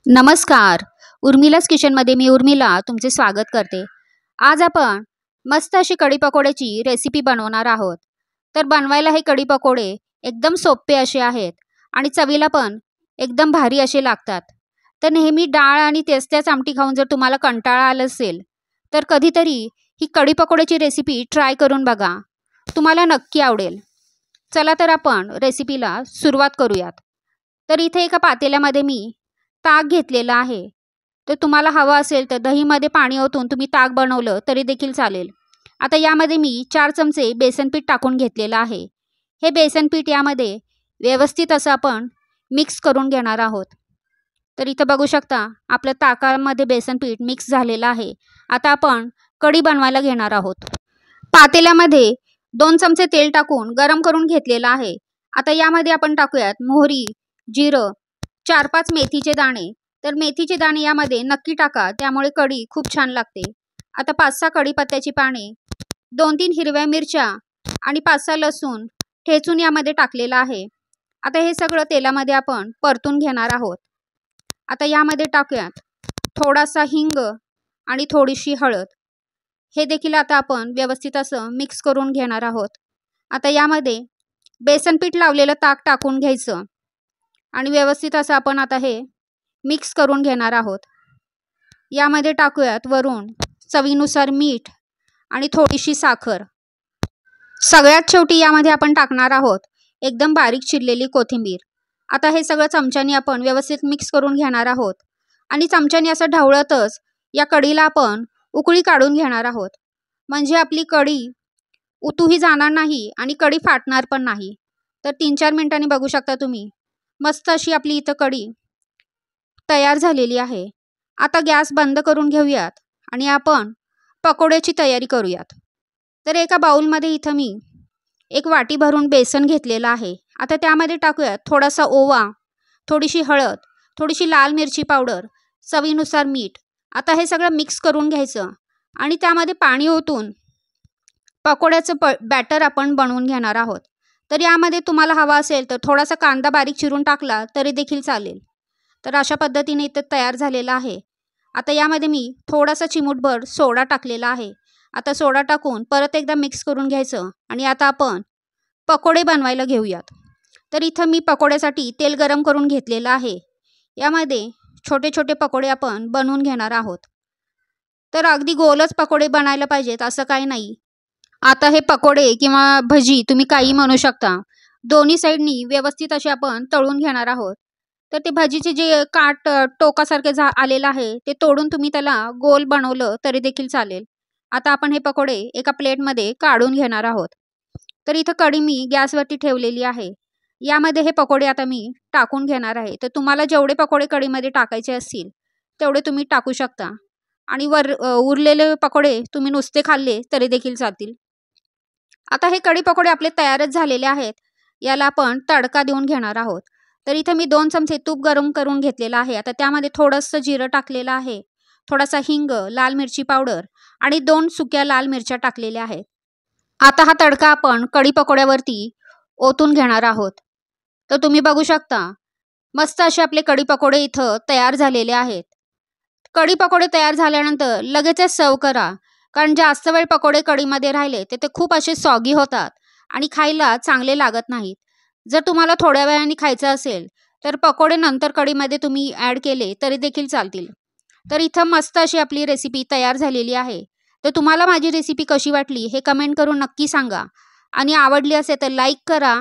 नमस्कार. उर्मिलास किचनमध्ये मी उर्मिला तुमचे स्वागत करते. आज आपण मस्त अशी कढी पकोड्याची रेसिपी बनवणार आहोत. तर बनवायला हे कढी पकोडे एकदम सोपे असे आहेत आणि चवीला पण एकदम भारी असे लागतात. तर नेहमी डाळ आणि तेच आमटी खाऊन जर तुम्हाला कंटाळा आला असेल तर कधीतरी ही कढी पकोड्याची रेसिपी ट्राय करून बघा. तुम्हाला नक्की आवडेल. चला तर आपण रेसिपीला सुरुवात करूयात. तर इथे एका पातेल्यामध्ये मी ताक घेतलेलं आहे. तर तुम्हाला हवं असेल तर दहीमध्ये पाणी ओतून तुम्ही ताक बनवलं तरी देखील चालेल. आता यामध्ये मी 4 चमचे बेसन पीठ टाकून घेतलेलं आहे. हे बेसन पीठ यामध्ये व्यवस्थित असं आपण मिक्स करून घेणार आहोत. तर इथं बघू शकता आपलं ताकामध्ये बेसन पीठ मिक्स झालेलं आहे. आता आपण कढी बनवायला घेणार आहोत. पातेल्यामध्ये 2 चमचे तेल टाकून गरम करून घेतलेलं आहे. आता यामध्ये आपण टाकूयात मोहरी, जिरं, 4-5 मेथीचे दाणे. तर मेथीचे दाणे यामध्ये नक्की टाका, त्यामुळे कढी खूप छान लागते. आता 5-6 कढीपत्त्याची पाने, 2-3 हिरव्या मिरच्या आणि 5-6 लसूण ठेचून यामध्ये टाकलेला आहे. आता हे सगळं तेलामध्ये आपण परतून घेणार आहोत. आता यामध्ये टाकूयात थोडासा हिंग आणि थोडीशी हळद. हे देखील आता आपण व्यवस्थित असं मिक्स करून घेणार आहोत. आता यामध्ये बेसन पीठ लावलेलं ताक टाकून घ्यायचं आणि व्यवस्थित असं आपण आता हे मिक्स करून घेणार आहोत. यामध्ये टाकूयात वरून चवीनुसार मीठ आणि थोडीशी साखर. सगळ्यात शेवटी यामध्ये आपण टाकणार आहोत एकदम बारीक चिरलेली कोथिंबीर. आता हे सगळं चमच्याने आपण व्यवस्थित मिक्स करून घेणार आहोत आणि चमच्याने असं ढवळतच या कढीला आपण उकळी काढून घेणार आहोत. म्हणजे आपली कढी उतूही जाणार नाही आणि कढी फाटणार पण नाही. तर 3-4 मिनिटांनी बघू शकता तुम्ही मस्त अशी आपली इथं कढी तयार झालेली आहे. आता गॅस बंद करून घेऊयात आणि आपण पकोड्याची तयारी करूयात. तर एका बाउलमध्ये इथं मी एक वाटी भरून बेसन घेतलेलं आहे. आता त्यामध्ये टाकूयात थोडासा ओवा, थोडीशी हळद, थोडीशी लाल मिरची पावडर, चवीनुसार मीठ. आता हे सगळं मिक्स करून घ्यायचं आणि त्यामध्ये पाणी ओतून पकोड्याचं बॅटर आपण बनवून घेणार आहोत. तर यामध्ये तुम्हाला हवा असेल तर थोडासा कांदा बारीक चिरून टाकला तरी देखील चालेल. तर अशा पद्धतीने इथं तयार झालेलं आहे. आता यामध्ये मी थोडासा चिमूटभर सोडा टाकलेला आहे. आता सोडा टाकून परत एकदा मिक्स करून घ्यायचं आणि आता आपण पकोडे बनवायला घेऊयात. तर इथं मी पकोड्यासाठी तेल गरम करून घेतलेलं आहे. यामध्ये छोटे छोटे पकोडे आपण बनवून घेणार आहोत. तर अगदी गोलच पकोडे बनायला पाहिजेत असं काही नाही. आता हे पकोडे किंवा भजी तुम्ही काही म्हणू शकता, दोन्ही साईडनी व्यवस्थित असे आपण तळून घेणार आहोत. तर ते भजीचे जे काट टोकासारखे आलेलं आहे ते तोडून तुम्ही त्याला गोल बनवलं तरी देखील चालेल. आता आपण हे पकोडे एका प्लेटमध्ये काढून घेणार आहोत. तर इथं कढी मी गॅसवरती ठेवलेली आहे. यामध्ये हे पकोडे आता मी टाकून घेणार आहे. तर तुम्हाला जेवढे पकोडे कढीमध्ये टाकायचे असतील तेवढे तुम्ही टाकू शकता आणि उरलेले पकोडे तुम्ही नुसते खाल्ले तरी देखील चालतील. आता हे कढी पकोडे आपले तयारच झालेले आहेत. याला आपण तडका देऊन घेणार आहोत. तर इथं मी 2 चमचे तूप गरम करून घेतलेलं आहे. आता त्यामध्ये थोडंसं जिरं टाकलेलं आहे, थोडासा हिंग, लाल मिरची पावडर आणि 2 सुक्या लाल मिरच्या टाकलेल्या आहेत. आता हा तडका आपण कढी पकोड्यावरती ओतून घेणार आहोत. तर तुम्ही बघू शकता मस्त असे आपले कढी पकोडे इथं तयार झालेले आहेत. कढी पकोडे तयार झाल्यानंतर लगेचच सर्व करा, कारण जास्त वेळ पकोडे कढीमध्ये राहिले ते खूप असे सॉगी होतात आणि खायला चांगले लागत नाहीत. जर तुम्हाला थोड्या वेळाने खायचं असेल तर पकोडे नंतर कढीमध्ये तुम्ही ॲड केले तरी देखील चालतील. तर इथं मस्त अशी आपली रेसिपी तयार झालेली आहे. तर तुम्हाला माझी रेसिपी कशी वाटली हे कमेंट करून नक्की सांगा आणि आवडली असेल तर लाईक करा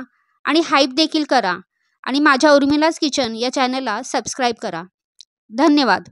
आणि हाईप देखील करा आणि माझ्या उर्मिलास किचन या चॅनलला सबस्क्राईब करा. धन्यवाद.